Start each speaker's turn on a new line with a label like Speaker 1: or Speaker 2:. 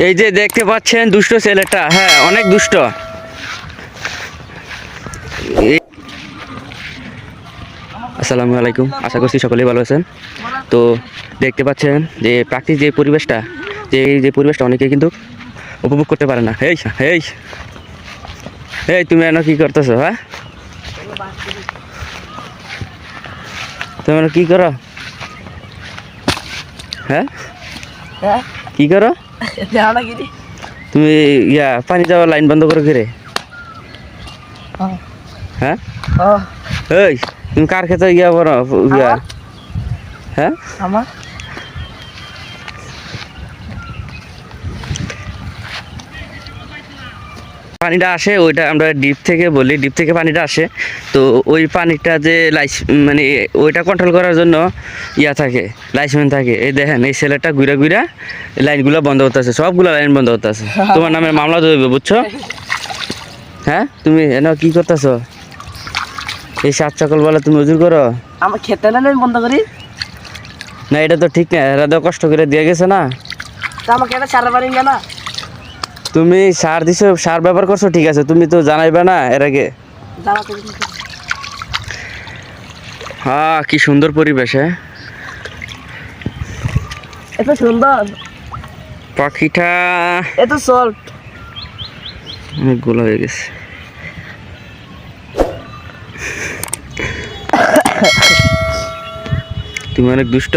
Speaker 1: এই যে দেখতে পাচ্ছেন দুষ্ট ছেলেটা, হ্যাঁ অনেক দুষ্ট। আসসালামু আলাইকুম, আশা করছি সকলেই ভালো আছেন। তো দেখতে পাচ্ছেন যে প্রাকৃতিক যে পরিবেশটা, যে পরিবেশটা অনেকে কিন্তু উপভোগ করতে পারে না। এই এই এই তুমি এনে কি করতেছো? হ্যাঁ তুমি এনে কি করো? হ্যাঁ কি করো তুমি? পানি যাওয়ার লাইন বন্ধ করো রে? হ্যাঁ এই তুমি কার খেতে বলো হ্যাঁ আমার পানিটা আসে, ওইটা আমরা ডিপ থেকে বলি, ডিপ থেকে পানিটা আসে। তো ওই পানিটা যে মানে ওইটা কন্ট্রোল করার জন্য থাকে, লাইসম্যান থাকে। এই দেখেন এই ছেলেটা ঘুরা ঘুরা লাইনগুলো বন্ধ করতে আছে, সবগুলো লাইন বন্ধ করতে আছে। তোমার নামে মামলা দেবে, বুঝছো? হ্যাঁ তুমি এনে কি করতেছো? এই সাত সকাল বলে তুমি উজুর করো?
Speaker 2: আমার খেতে না বন্ধ করি
Speaker 1: না, এটা তো ঠিক না, এরা তো কষ্ট করে দিয়ে গেছে না।
Speaker 2: আমাকে এটা সারা পারি না।
Speaker 1: তুমি সার দিছো, সার ব্যবহার করছো, ঠিক আছে, তুমি তো জানাইবে না এর আগে? হ্যাঁ কি সুন্দর পরিবেশ, হ্যাঁ
Speaker 2: এত সুন্দর
Speaker 1: পাখিটা,
Speaker 2: এত সল্ট,
Speaker 1: অনেক গোলা হয়ে গেছে। তুমি অনেক দুষ্ট।